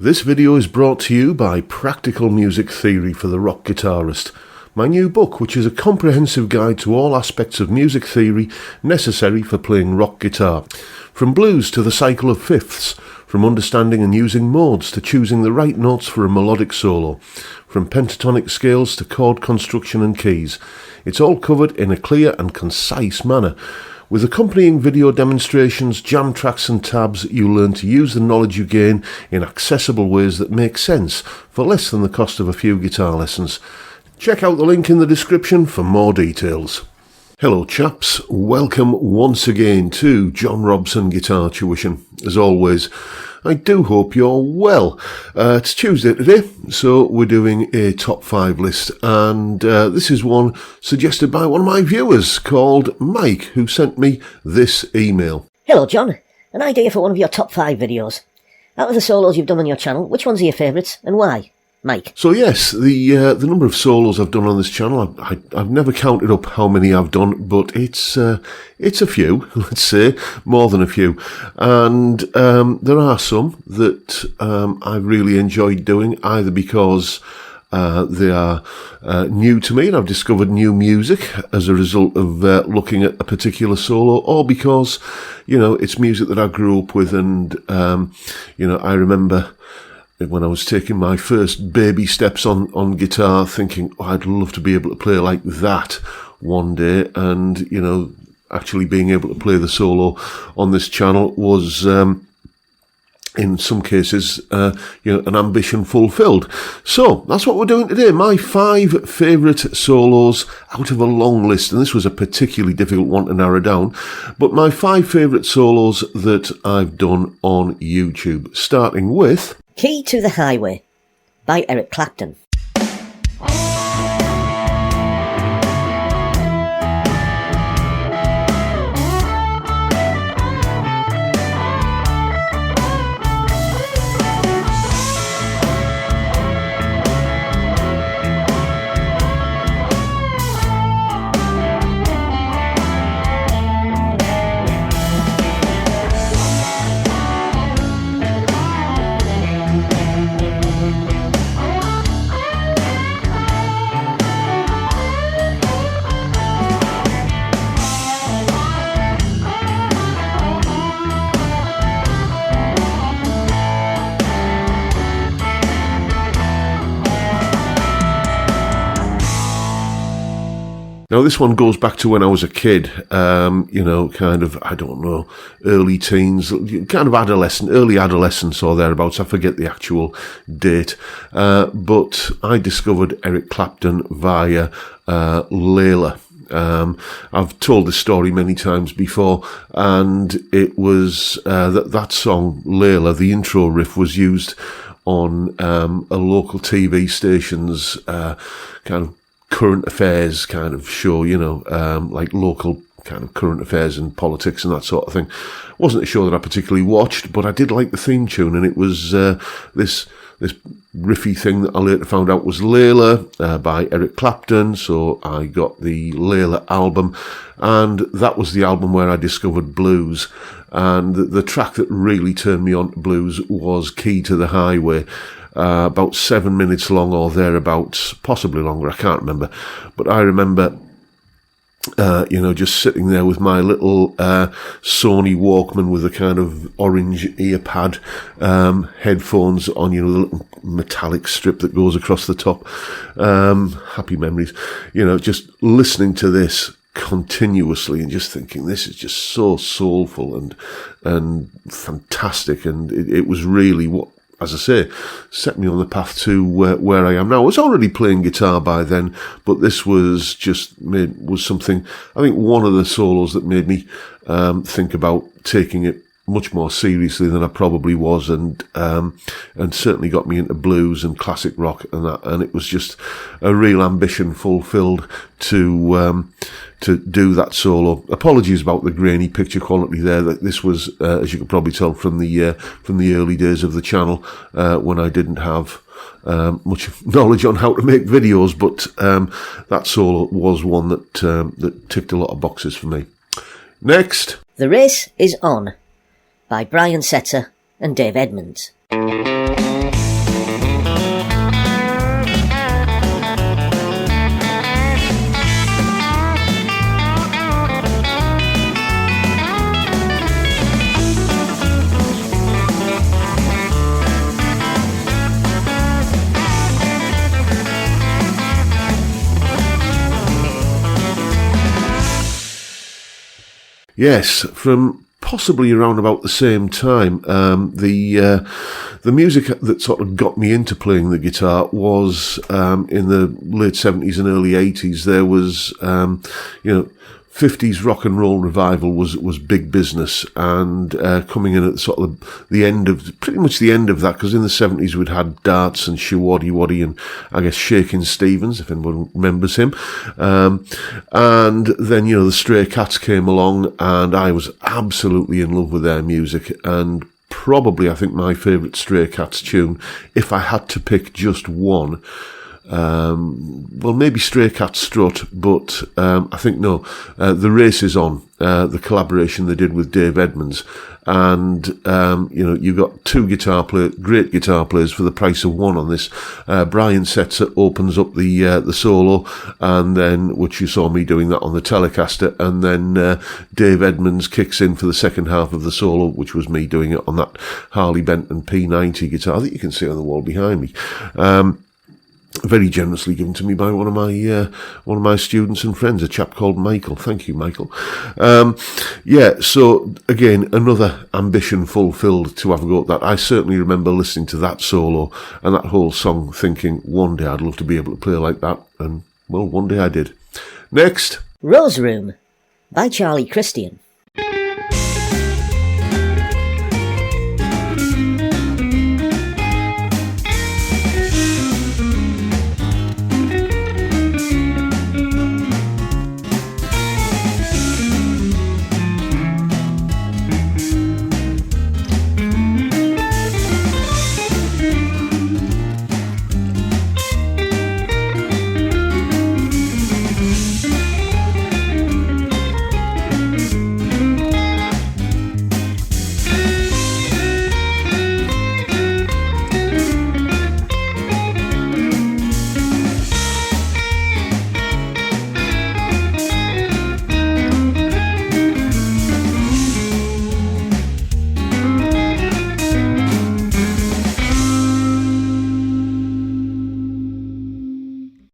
This video is brought to you by Practical Music Theory for the Rock Guitarist, my new book, which is a comprehensive guide to all aspects of music theory necessary for playing rock guitar. From blues to the cycle of fifths, from understanding and using modes to choosing the right notes for a melodic solo, from pentatonic scales to chord construction and keys. It's all covered in a clear and concise manner. With accompanying video demonstrations, jam tracks and tabs, you'll learn to use the knowledge you gain in accessible ways that make sense for less than the cost of a few guitar lessons. Check out the link in the description for more details. Hello chaps, welcome once again to John Robson Guitar Tuition. As always, I do hope you're well. It's Tuesday today, so we're doing a top 5 list, and this is one suggested by one of my viewers called Mike, who sent me this email. Hello John, an idea for one of your top 5 videos. Out of the solos you've done on your channel, which ones are your favourites and why? Mike. So yes, the number of solos I've done on this channel, I've never counted up how many I've done, but it's a few, let's say, more than a few. And there are some that I've really enjoyed doing, either because they are new to me and I've discovered new music as a result of looking at a particular solo, or because, it's music that I grew up with, and, I remember when I was taking my first baby steps on guitar, thinking, I'd love to be able to play like that one day. And, actually being able to play the solo on this channel was, in some cases, an ambition fulfilled. So that's what we're doing today. My 5 favourite solos out of a long list. And this was a particularly difficult one to narrow down. But my 5 favourite solos that I've done on YouTube, starting with Key to the Highway by Eric Clapton. Now, this one goes back to when I was a kid, early teens, kind of early adolescence or thereabouts. I forget the actual date. But I discovered Eric Clapton via Layla. I've told this story many times before, and it was that song, Layla, the intro riff was used on a local TV station's kind of current affairs kind of show, like local kind of current affairs and politics and that sort of thing. Wasn't a show that I particularly watched, but I did like the theme tune, and it was this riffy thing that I later found out was Layla by Eric Clapton. So I got the Layla album, and that was the album where I discovered blues. And the track that really turned me on to blues was Key to the Highway. About 7 minutes long or thereabouts, possibly longer, I can't remember. But I remember, just sitting there with my little Sony Walkman with a kind of orange ear pad, headphones on, the little metallic strip that goes across the top. Happy memories. Just listening to this continuously and just thinking, this is just so soulful and fantastic. And it was really what, as I say, set me on the path to where I am now. I was already playing guitar by then, but this was was something, I think one of the solos that made me think about taking it much more seriously than I probably was, and certainly got me into blues and classic rock and that, and it was just a real ambition fulfilled to do that solo. Apologies about the grainy picture quality there. That this was, as you can probably tell from the early days of the channel, when I didn't have much knowledge on how to make videos, but that solo was one that ticked a lot of boxes for me. Next, The Race is On by Brian Setzer and Dave Edmunds. Yes, from possibly around about the same time. The music that sort of got me into playing the guitar was in the late 70s and early 80s. There was, 50s rock and roll revival was big business, and coming in at sort of the end of, pretty much the end of that, because in the 70s we'd had Darts and Showaddy Waddy and I guess Shakin' Stevens, if anyone remembers him. And then, the Stray Cats came along, and I was absolutely in love with their music, and probably I think my favourite Stray Cats tune, if I had to pick just one, maybe Stray Cat Strut, but I think no. The Race Is On, the collaboration they did with Dave Edmunds, and you got two great guitar players for the price of one on this. Brian Setzer opens up the solo, and then, which you saw me doing that on the Telecaster, and then Dave Edmunds kicks in for the second half of the solo, which was me doing it on that Harley Benton P90 guitar that you can see on the wall behind me. Very generously given to me by one of my students and friends, a chap called Michael. Thank you, Michael. So again, another ambition fulfilled to have a go at that. I certainly remember listening to that solo and that whole song, thinking one day I'd love to be able to play like that, and well, one day I did. Next, Rose Room by Charlie Christian.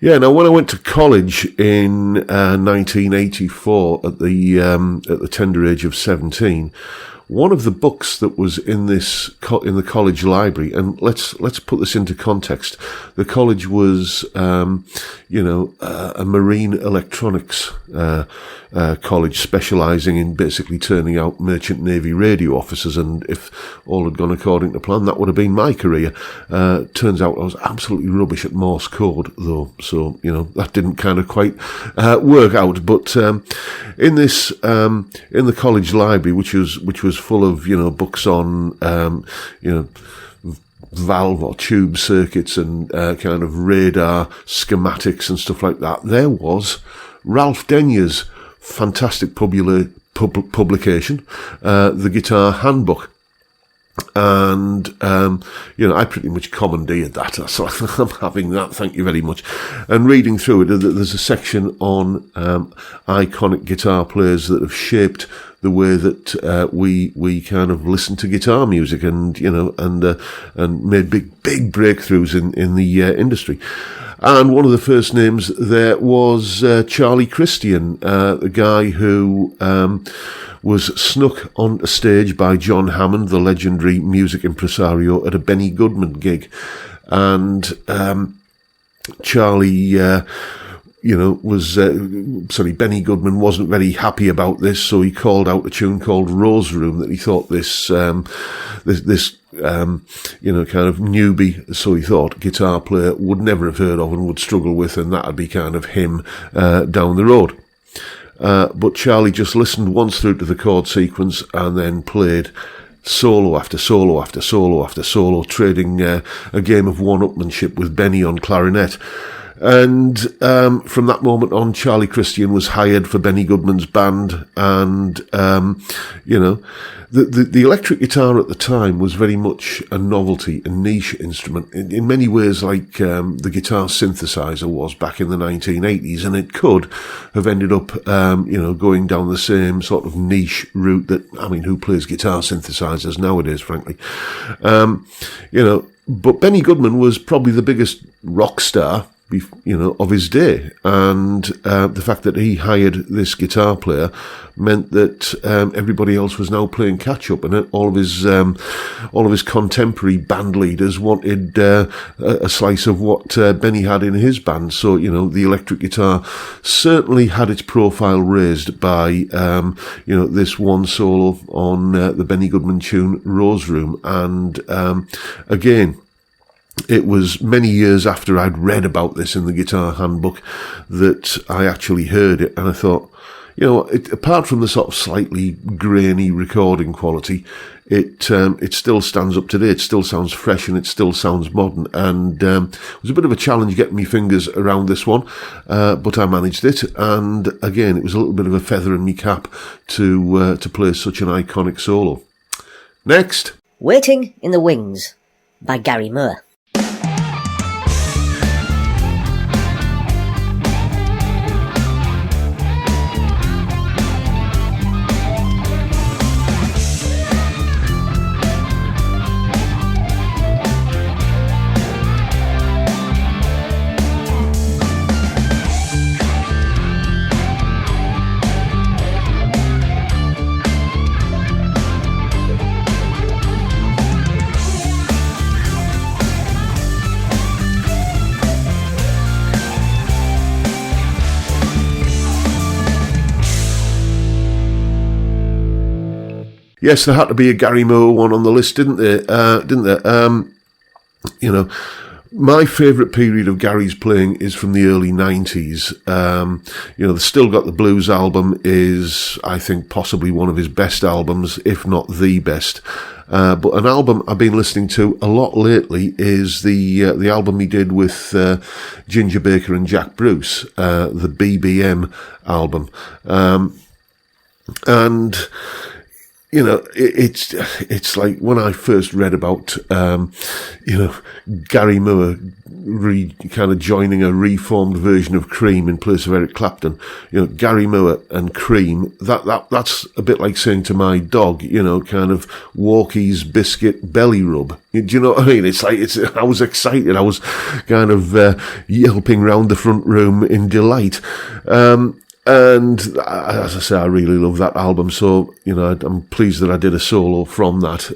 Yeah, now when I went to college in 1984 at the tender age of 17, one of the books that was in the college library, and let's put this into context. The college was, a marine electronics college specialising in basically turning out merchant navy radio officers, and if all had gone according to plan, that would have been my career. Turns out I was absolutely rubbish at Morse code, though, so that didn't kind of quite work out. But in the college library, which was full of books on valve or tube circuits and kind of radar schematics and stuff like that, there was Ralph Denier's fantastic publication, The Guitar Handbook. And, I pretty much commandeered that. So I'm having that. Thank you very much. And reading through it, there's a section on iconic guitar players that have shaped the way that we kind of listen to guitar music, and made big breakthroughs in the industry. And one of the first names there was Charlie Christian, the guy who was snuck on a stage by John Hammond, the legendary music impresario, at a Benny Goodman gig. And Charlie Benny Goodman wasn't very happy about this, so he called out a tune called Rose Room that he thought this kind of newbie, so he thought, guitar player would never have heard of and would struggle with, and that'd be kind of him down the road. But Charlie just listened once through to the chord sequence and then played solo after solo after solo after solo, trading a game of one-upmanship with Benny on clarinet. And from that moment on, Charlie Christian was hired for Benny Goodman's band, and the electric guitar at the time was very much a novelty, a niche instrument, in many ways like the guitar synthesizer was back in the 1980s, and it could have ended up going down the same sort of niche route that, who plays guitar synthesizers nowadays, frankly. But Benny Goodman was probably the biggest rock star of his day, and the fact that he hired this guitar player meant that everybody else was now playing catch up, and all of his contemporary band leaders wanted a slice of what Benny had in his band. So the electric guitar certainly had its profile raised by this one solo on the Benny Goodman tune Rose Room, and again, it was many years after I'd read about this in the Guitar Handbook that I actually heard it, and I thought, apart from the sort of slightly grainy recording quality, it still stands up today. It still sounds fresh and it still sounds modern. And it was a bit of a challenge getting my fingers around this one, but I managed it. And again, it was a little bit of a feather in my cap to play such an iconic solo. Next, Waiting in the Wings by Gary Moore. Yes, there had to be a Gary Moore one on the list, didn't there? My favourite period of Gary's playing is from the early 90s. The Still Got the Blues album is, I think, possibly one of his best albums, if not the best. But an album I've been listening to a lot lately is the album he did with Ginger Baker and Jack Bruce, the BBM album. And it's like when I first read about, Gary Moore kind of joining a reformed version of Cream in place of Eric Clapton. Gary Moore and Cream, that's a bit like saying to my dog, kind of Walkie's biscuit belly rub. Do you know what I mean? I was excited. I was kind of yelping round the front room in delight. And as I say, I really love that album. So, I'm pleased that I did a solo from that.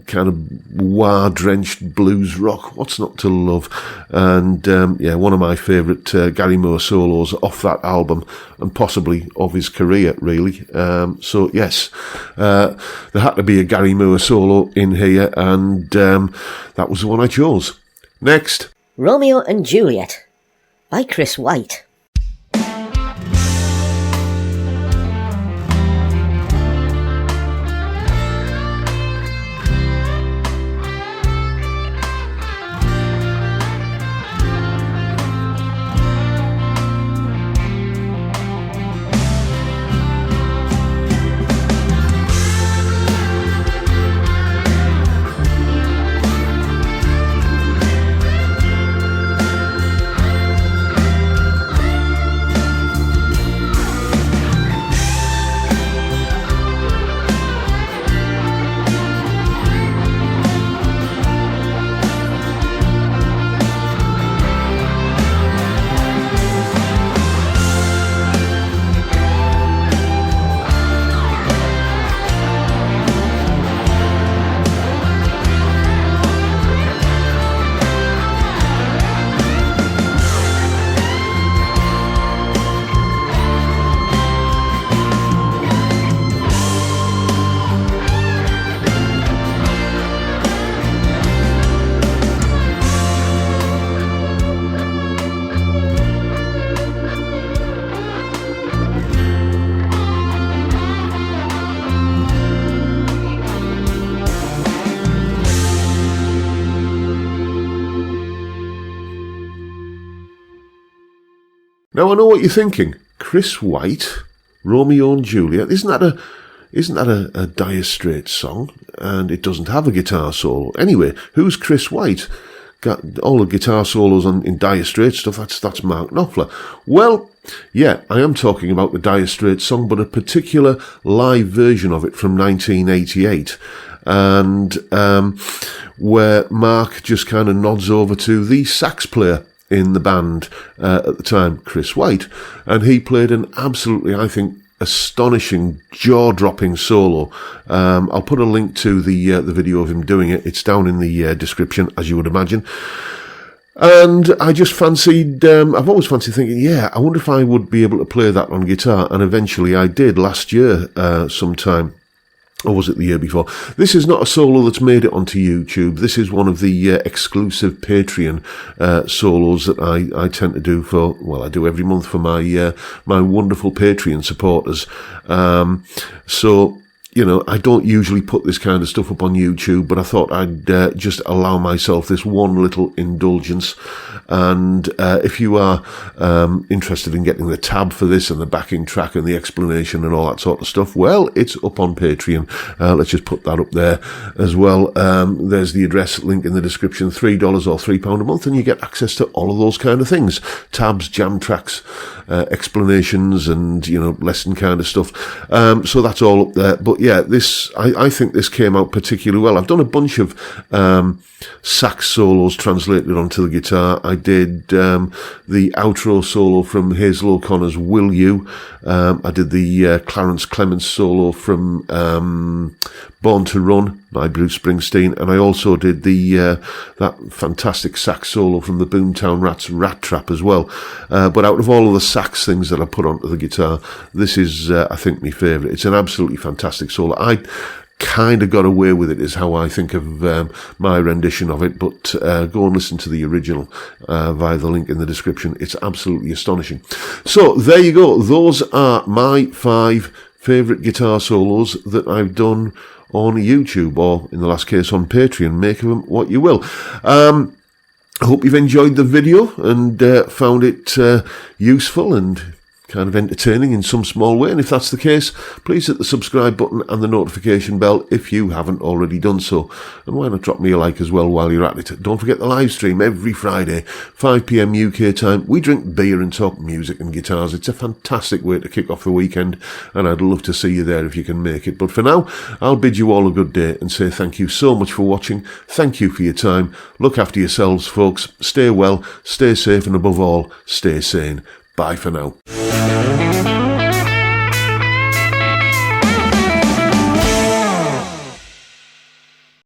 Kind of wah-drenched blues rock. What's not to love? And, one of my favourite Gary Moore solos off that album and possibly of his career, really. So, yes, there had to be a Gary Moore solo in here, and that was the one I chose. Next. Romeo and Juliet by Chris White. Now I know what you're thinking. Chris White, Romeo and Juliet. Isn't that a Dire Straits song? And it doesn't have a guitar solo. Anyway, who's Chris White? Got all the guitar solos in Dire Straits stuff. That's Mark Knopfler. Well, yeah, I am talking about the Dire Straits song, but a particular live version of it from 1988. and where Mark just kind of nods over to the sax player in the band at the time, Chris White, and he played an absolutely, I think, astonishing, jaw-dropping solo. I'll put a link to the video of him doing it. It's down in the description, as you would imagine. And I just fancied, I've always fancied thinking, yeah, I wonder if I would be able to play that on guitar. And eventually I did last year sometime. Or was it the year before? This is not a solo that's made it onto YouTube. This is one of the exclusive Patreon solos that I tend to do for, well, I do every month for my my wonderful Patreon supporters. So, you know, I don't usually put this kind of stuff up on YouTube, but I thought I'd just allow myself this one little indulgence. And if you are interested in getting the tab for this and the backing track and the explanation and all that sort of stuff, well, it's up on Patreon. Let's just put that up there as well. There's the address link in the description, $3 or £3 a month, and you get access to all of those kind of things. Tabs, jam tracks, explanations, and, you know, lesson kind of stuff. So that's all up there. But yeah, this, I think this came out particularly well. I've done a bunch of sax solos translated onto the guitar. I did the outro solo from Hazel O'Connor's Will You. I did the Clarence Clements solo from Born to Run by Bruce Springsteen, and I also did the that fantastic sax solo from the Boomtown Rats Rat Trap as well. But out of all of the sax things that I put onto the guitar, this is, I think, my favourite. It's an absolutely fantastic solo. I kind of got away with it, is how I think of my rendition of it, but go and listen to the original via the link in the description. It's absolutely astonishing. So there you go. Those are my 5 favourite guitar solos that I've done on YouTube, or in the last case on Patreon. Make of them what you will. I hope you've enjoyed the video and found it useful and kind of entertaining in some small way, and if that's the case, please hit the subscribe button and the notification bell if you haven't already done so, and why not drop me a like as well while you're at it. Don't forget the live stream every Friday, 5 p.m. UK time. We drink beer and talk music and guitars. It's a fantastic way to kick off the weekend, and I'd love to see you there if you can make it. But for now, I'll bid you all a good day and say thank you so much for watching. Thank you for your time. Look after yourselves, folks. Stay well, stay safe, and above all, stay sane. Bye for now.